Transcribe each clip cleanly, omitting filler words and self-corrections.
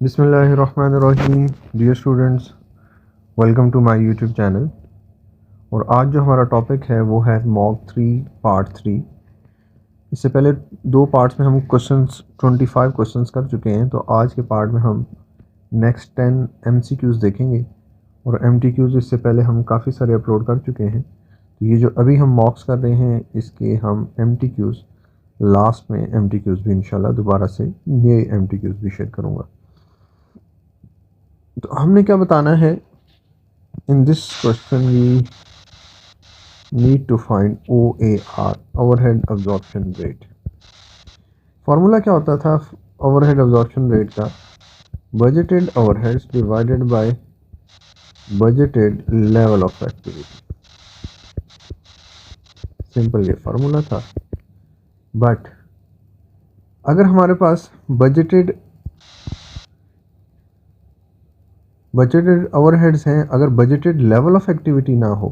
बिस्मिल्लाहिर्रहमानिर्रहीम। Dear students, welcome to my YouTube channel. और आज जो हमारा टॉपिक है वो है मॉक 3 पार्ट 3। इससे पहले दो पार्ट्स में हम क्वेश्चंस 25 क्वेश्चंस कर चुके हैं, तो आज के पार्ट में हम नेक्स्ट 10 MCQs देखेंगे। और MTQs इससे पहले हम काफ़ी सारे अपलोड कर चुके हैं, तो ये जो अभी हम मॉक्स कर रहे हैं इसके हम MTQs लास्ट में MTQs भी इंशाल्लाह दोबारा से ये MTQs भी शेयर करूँगा। तो हमने क्या बताना है, in this question we need to find OAR, overhead absorption rate. Formula क्या होता था ओवरहेड अब्जॉर्प्शन रेट का? Budgeted overheads divided by budgeted level of activity. Simple ये फार्मूला था। बट अगर हमारे पास बजटेड ओवरहेड्स हैं, अगर बजटेड लेवल ऑफ एक्टिविटी ना हो,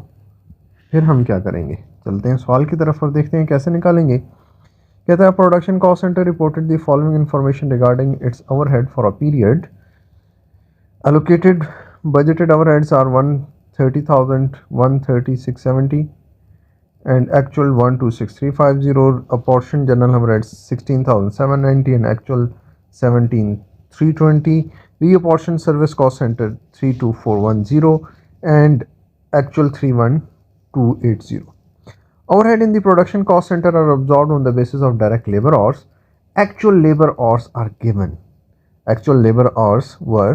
फिर हम क्या करेंगे? चलते हैं सवाल की तरफ और देखते हैं कैसे निकालेंगे। कहता है production cost centre reported the following information regarding it's overhead for a period. Allocated budgeted overheads are 130,000, 13670, and actual 126350. Apportioned general overheads 16,790 and actual 17,320. Reapportioned service cost center 32410 and actual 31280. Overhead in the production cost center are absorbed on the basis of direct labor hours. Actual labor hours are given. Actual labor hours were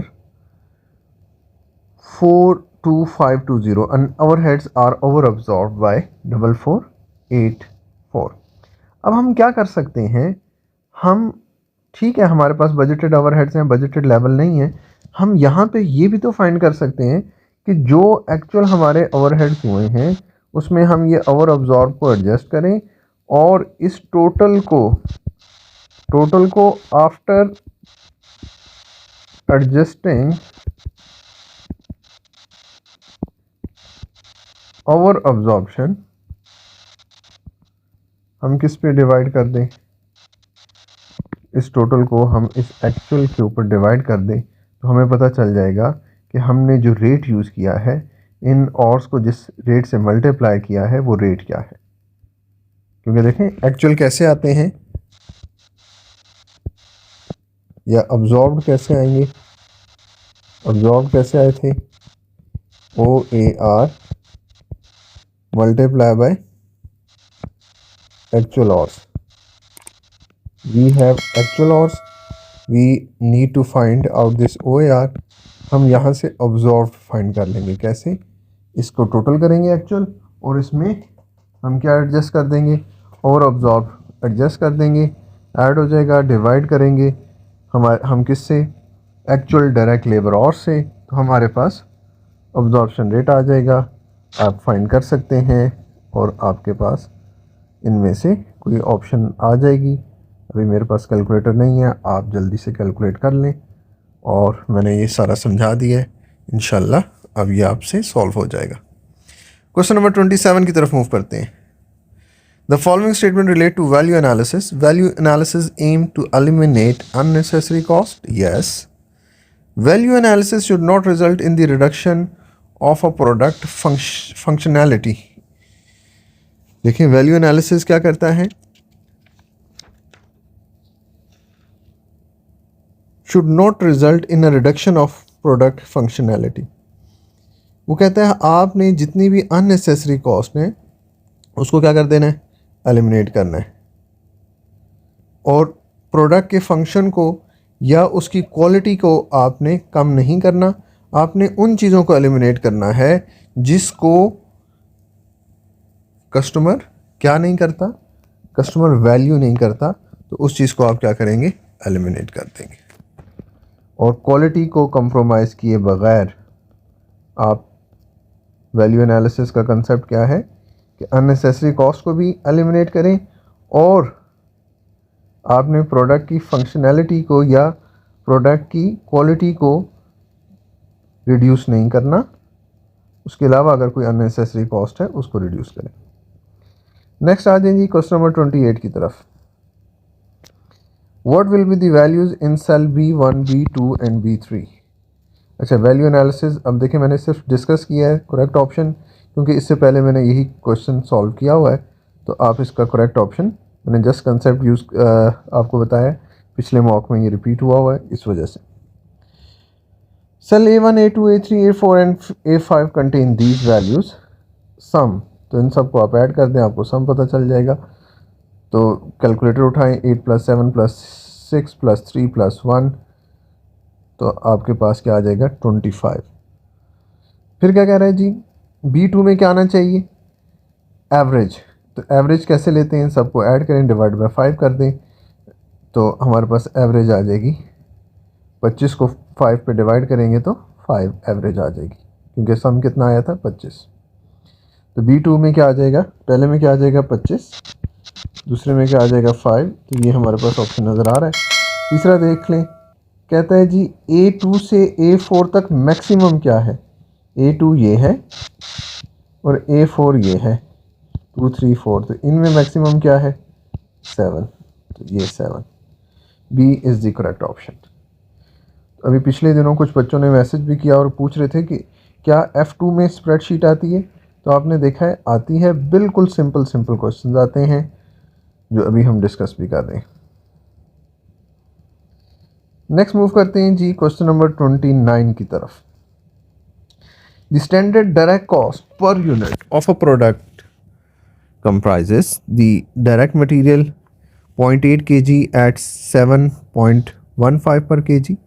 42520 and overheads are over absorbed by 4484. अब हम क्या कर सकते हैं? हम ठीक है, हमारे पास बजटेड ओवरहेड्स हैं, बजटेड लेवल नहीं है। हम यहाँ पे ये भी तो फाइंड कर सकते हैं कि जो एक्चुअल हमारे ओवरहेड्स हुए हैं उसमें हम ये ओवर अब्जॉर्ब को एडजस्ट करें और इस टोटल को आफ्टर एडजस्टिंग ओवर अब्जॉर्प्शन हम किस पे डिवाइड कर दें? इस टोटल को हम इस एक्चुअल के ऊपर डिवाइड कर दें, तो हमें पता चल जाएगा कि हमने जो रेट यूज़ किया है, इन ऑर्स को जिस रेट से मल्टीप्लाई किया है वो रेट क्या है। क्योंकि देखें एक्चुअल कैसे आते हैं या अब्जॉर्ब्ड कैसे आएंगे। अब्जॉर्ब कैसे आए थे? OAR multiply by actual hours. We have actual hours. We need to find out this OAR. हम यहाँ से absorbed फाइंड कर लेंगे। कैसे? इसको टोटल करेंगे एक्चुअल और इसमें हम क्या एडजस्ट कर देंगे? और absorb एडजस्ट कर देंगे, ऐड हो जाएगा, डिवाइड करेंगे हम किससे? एक्चुअल डायरेक्ट लेबर और से, तो हमारे पास अब्जॉर्प्शन रेट आ जाएगा। आप फाइंड कर सकते हैं और आपके पास इनमें से कोई ऑप्शन आ जाएगी। अभी मेरे पास कैलकुलेटर नहीं है, आप जल्दी से कैलकुलेट कर लें। और मैंने ये सारा समझा दिया है, इंशाल्लाह अब ये आपसे सॉल्व हो जाएगा। क्वेश्चन नंबर 27 की तरफ मूव करते हैं। The following statement relate to value analysis. Value analysis aim to eliminate unnecessary cost. Yes. Value analysis should not result in the reduction of a product functionality. देखिए value analysis क्या करता है? Should not result in a reduction of product functionality. वो कहता है आपने जितनी भी अननेसेसरी कॉस्ट है उसको क्या कर देना है? एलिमिनेट करना है। और प्रोडक्ट के फंक्शन को या उसकी क्वालिटी को आपने कम नहीं करना, आपने उन चीज़ों को एलिमिनेट करना है जिसको कस्टमर क्या नहीं करता? कस्टमर वैल्यू नहीं करता, तो उस चीज़ को आप क्या करेंगे? एलिमिनेट कर देंगे। और क्वालिटी को कंप्रोमाइज़ किए बगैर आप, वैल्यू एनालिसिस का कंसेप्ट क्या है कि अननेसेसरी कॉस्ट को भी एलिमिनेट करें और आपने प्रोडक्ट की फंक्शनैलिटी को या प्रोडक्ट की क्वालिटी को रिड्यूस नहीं करना। उसके अलावा अगर कोई अननेसेसरी कॉस्ट है उसको रिड्यूस करें। नेक्स्ट आ जाएंगे क्वेश्चन नंबर 28 की तरफ। What will be the values in cell B1 B2 and B3। अच्छा, वैल्यू एनालिसिस अब देखिए मैंने सिर्फ डिस्कस किया है करेक्ट ऑप्शन, क्योंकि इससे पहले मैंने यही क्वेश्चन सॉल्व किया हुआ है, तो आप इसका करेक्ट ऑप्शन, मैंने जस्ट कंसेप्ट यूज़ आपको बताया, पिछले मॉक में ये रिपीट हुआ है इस वजह से। Cell A1 A2 A3 A4 and A5 contain these values sum, तो इन सबको आप ऐड कर दें, आपको सम पता चल जाएगा। तो कैलकुलेटर उठाएं, 8 + 7 + 6 + 3 + 1, तो आपके पास क्या आ जाएगा 25। फिर क्या कह रहा है जी, B2 में क्या आना चाहिए, एवरेज। तो एवरेज कैसे लेते हैं, सबको ऐड करें, डिवाइड बाय 5 कर दें, तो हमारे पास एवरेज आ जाएगी, 25 को 5 पे डिवाइड करेंगे तो 5 एवरेज आ जाएगी, क्योंकि सम कितना आया था 25। तो B2 में क्या आ जाएगा, पहले में क्या आ जाएगा 25, दूसरे में क्या आ जाएगा 5, तो ये हमारे पास ऑप्शन नज़र आ रहा है। तीसरा देख लें, कहता है जी A2 से A4 तक मैक्सिमम क्या है, A2 ये है और A4 ये है, 2 3 4, तो इनमें मैक्सिमम क्या है 7, तो ये 7, B is the correct option. अभी पिछले दिनों कुछ बच्चों ने मैसेज भी किया और पूछ रहे थे कि क्या F2 में स्प्रेडशीट आती है, तो आपने देखा है आती है, बिल्कुल सिंपल क्वेश्चंस आते हैं जो अभी हम डिस्कस भी कर रहे हैं। नेक्स्ट मूव करते हैं जी क्वेश्चन नंबर 29 की तरफ। The standard direct cost per unit of a product comprises the direct material 0.8 kg at 7.15 per kg,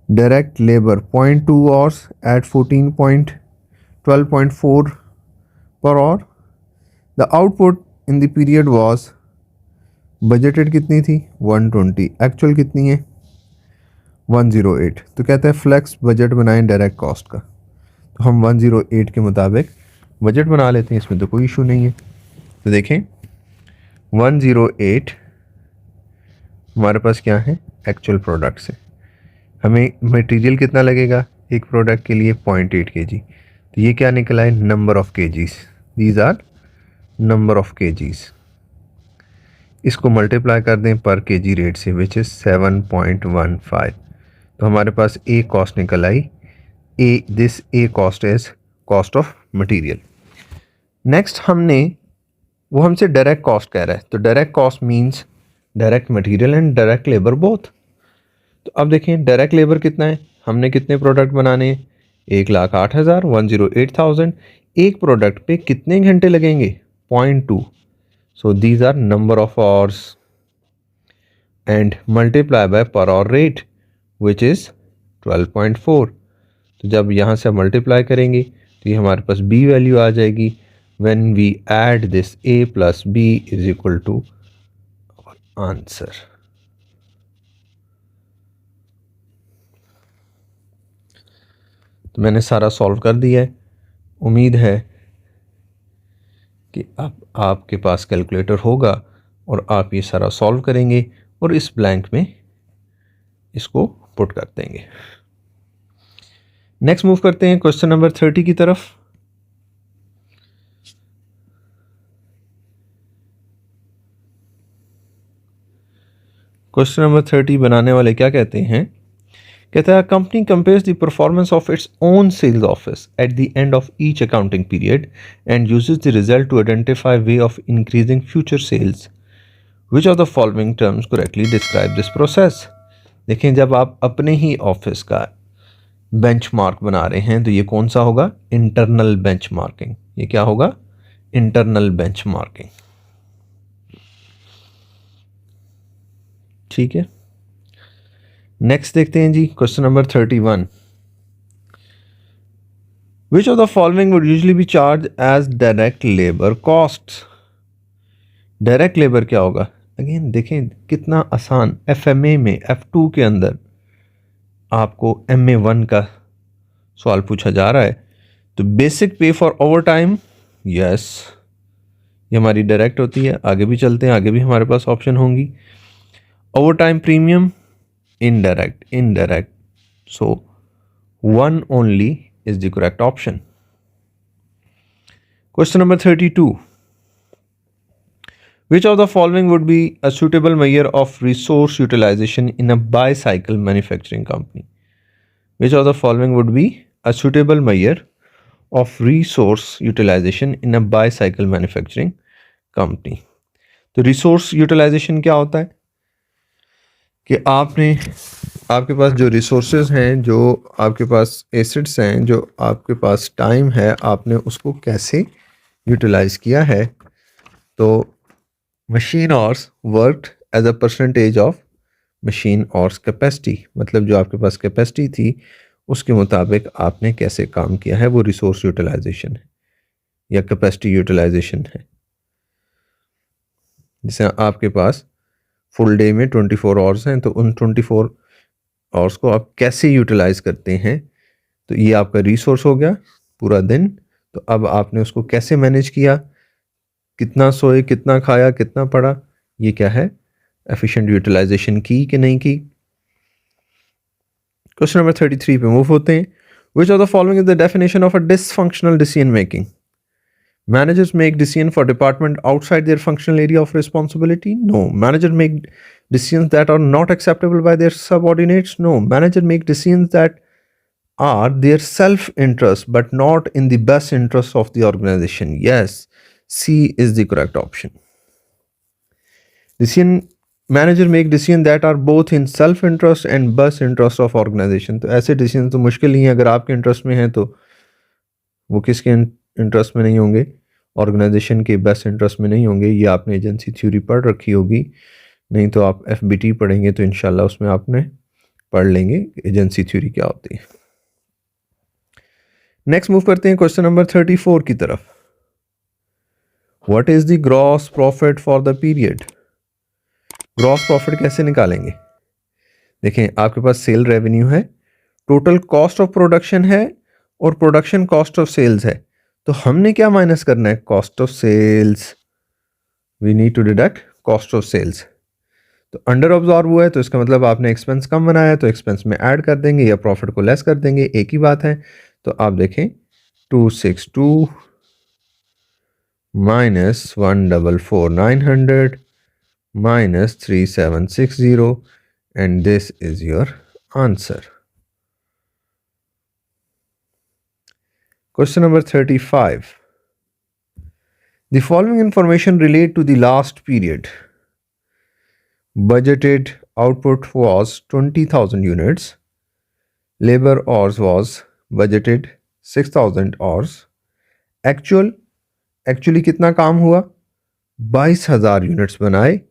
direct labor 0.2 hours at 12.4 per hour. The output in the period was budgeted कितनी थी 120, actual कितनी है 108। तो कहता है flex budget बनाएं direct cost का, तो हम 108 के मुताबिक बजट बना लेते हैं, इसमें तो कोई इशू नहीं है। तो देखें 108 हमारे पास क्या है एक्चुअल प्रोडक्ट से, हमें मटेरियल कितना लगेगा एक प्रोडक्ट के लिए 0.8 kg, तो ये क्या निकला है number of KGs, these are number of KGs. इसको मल्टीप्लाई कर दें पर केजी रेट से विच इज़ 7.15, तो हमारे पास ए कॉस्ट निकल आई, this a cost is cost of material. Next वो हमसे डायरेक्ट कॉस्ट कह रहा है, तो direct cost means direct material and direct labour both. तो अब देखें डायरेक्ट लेबर कितना है, हमने कितने प्रोडक्ट बनाने हैं 1,08,000 108,000, एक प्रोडक्ट पे कितने घंटे लगेंगे 0.2, so these are number of hours and multiply by per hour rate which is 12.4। तो जब यहाँ से मल्टीप्लाई करेंगे तो ये हमारे पास बी वैल्यू आ जाएगी, when we add this a plus b is equal to answer. तो मैंने सारा सॉल्व कर दिया है, उम्मीद है कि अब आपके पास कैलकुलेटर होगा और आप ये सारा सॉल्व करेंगे और इस ब्लैंक में इसको पुट कर देंगे। नेक्स्ट मूव करते हैं क्वेश्चन नंबर 30 की तरफ। क्वेश्चन नंबर 30 बनाने वाले क्या कहते हैं, कहता है company compares the performance of its own sales office at the end of each accounting period and uses the result to identify way of increasing future sales, which of the following terms correctly describe this process. देखें जब आप अपने ही office का benchmark बना रहे हैं तो ये कौन सा होगा इंटरनल बेंचमार्किंग, ये क्या होगा इंटरनल बेंचमार्किंग, ठीक है। नेक्स्ट देखते हैं जी question number 31। Which of the following would usually be charge as direct labour cost. Direct labour क्या होगा, अगेन देखें कितना आसान, FMA में F2 के अंदर आपको MA1 का सवाल पूछा जा रहा है। तो बेसिक पे फॉर ओवर टाइम, यस ये हमारी डायरेक्ट होती है, आगे भी चलते हैं, आगे भी हमारे पास ऑप्शन होंगी। Over time premium indirect, so one only is the correct option. Question number 32. Which of the following would be a suitable measure of resource utilization in a bicycle manufacturing company? Which of the following would be a suitable measure of resource utilization in a bicycle manufacturing company? तो resource utilisation क्या होता है कि आपके पास जो resources हैं, जो आपके पास एसेट्स हैं, जो आपके पास टाइम है, आपने उसको कैसे यूटिलाइज किया है। तो machine hours worked as a percentage of machine hours capacity, मतलब जो आपके पास कैपेसिटी थी उसके मुताबिक आपने कैसे काम किया है, वो रिसोर्स यूटिलाइजेशन है या कैपेसिटी यूटिलाइजेशन है। जैसे आपके पास फुल डे में 24 आवर्स हैं, तो उन 24 आवर्स को आप कैसे यूटिलाइज करते हैं, तो ये आपका रिसोर्स हो गया पूरा दिन। तो अब आपने उसको कैसे मैनेज किया, कितना सोए, कितना खाया, कितना पढ़ा, ये क्या है, एफिशिएंट यूटिलाइजेशन की कि नहीं की। क्वेश्चन नंबर 33 पे मूव होते हैं। विच of the following is the definition of a dysfunctional decision making? Managers make decisions for department outside their functional area of responsibility? No. Managers make decisions that are not acceptable by their subordinates? No. Managers make decisions that are their self-interest but not in the best interest of the organization. Yes, C is the correct option. Manager make decisions that are both in self-interest and best interest of organization. तो ऐसे decisions तो मुश्किल ही हैं, अगर आपके interest में हैं तो वो किसके इंटरेस्ट में नहीं होंगे, ऑर्गेनाइजेशन के बेस्ट इंटरेस्ट में नहीं होंगे। ये आपने एजेंसी थ्योरी पढ़ रखी होगी, नहीं तो आप FBT पढ़ेंगे तो इंशाल्लाह उसमें आपने पढ़ लेंगे एजेंसी थ्योरी क्या होती है। नेक्स्ट मूव करते हैं क्वेश्चन नंबर 34 की तरफ। What is the gross profit for the period? Gross profit कैसे निकालेंगे? देखें, आपके पास सेल रेवेन्यू है, टोटल कॉस्ट ऑफ प्रोडक्शन है और प्रोडक्शन कॉस्ट ऑफ सेल्स है। तो हमने क्या माइनस करना है, cost of sales. We need to deduct cost of sales. तो अंडर ऑब्जॉर्व हुआ है तो इसका मतलब आपने एक्सपेंस कम बनाया है, तो एक्सपेंस में ऐड कर देंगे या प्रॉफिट को लेस कर देंगे, एक ही बात है। तो आप देखें 262 minus 144,900 minus 3760 and this is your answer. Question number 35. The following information relate to the last period. Budgeted output was 20,000 units. Labor hours was budgeted 6,000 hours. Actually कितना काम हुआ, 22,000 यूनिट्स बनाए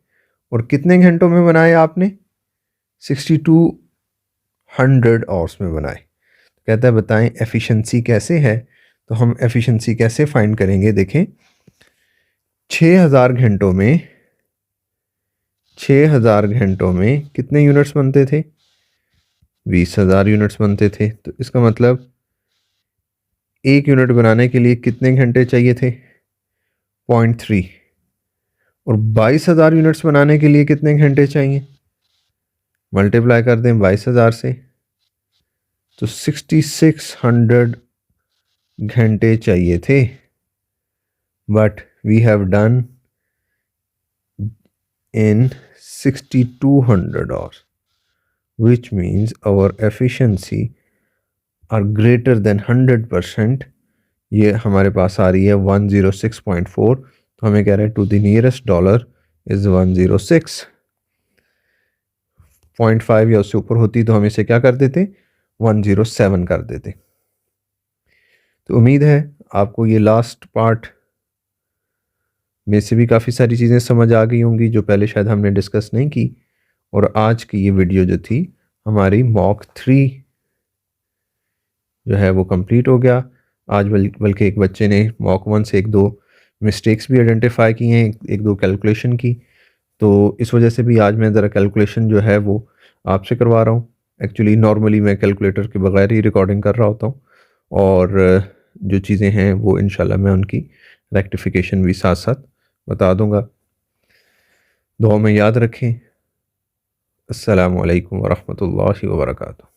और कितने घंटों में बनाए आपने, 6200 आवर्स में बनाए। कहता है बताएं एफिशिएंसी कैसे है। तो हम एफिशिएंसी कैसे फाइंड करेंगे, देखें 6000 घंटों में कितने यूनिट्स बनते थे, 20,000 यूनिट्स बनते थे। तो इसका मतलब एक यूनिट बनाने के लिए कितने घंटे चाहिए थे, 0.3, और 22,000 यूनिट्स बनाने के लिए कितने घंटे चाहिए, मल्टीप्लाई कर दें 22,000 से, तो 6600 घंटे चाहिए थे। But we have done in 6200 hours, which means our efficiency are greater than 100%। ये हमारे पास आ रही है 106.4, तो हमें कह रहे हैं to the nearest dollar is 106.5 या उससे ऊपर होती तो हम इसे क्या कर देते, 107 कर देते। तो उम्मीद है आपको ये लास्ट पार्ट में से भी काफ़ी सारी चीज़ें समझ आ गई होंगी जो पहले शायद हमने डिस्कस नहीं की। और आज की ये वीडियो जो थी हमारी मॉक 3 जो है वो कंप्लीट हो गया आज, बल्कि एक बच्चे ने मॉक 1 से 1-2 मिस्टेक्स भी आइडेंटिफाई की हैं, 1-2 कैलकुलेशन की। तो इस वजह से भी आज मैं ज़रा कैलकुलेशन जो है वो आपसे करवा रहा हूँ। एक्चुअली नॉर्मली मैं कैलकुलेटर के बगैर ही रिकॉर्डिंग कर रहा होता हूँ, और जो चीज़ें हैं वो इंशाल्लाह मैं उनकी रेक्टिफिकेशन भी साथ साथ बता दूंगा। दुआ में याद रखें। अस्सलामु अलैकुम वरहमतुल्लाहि वबरकातुहू।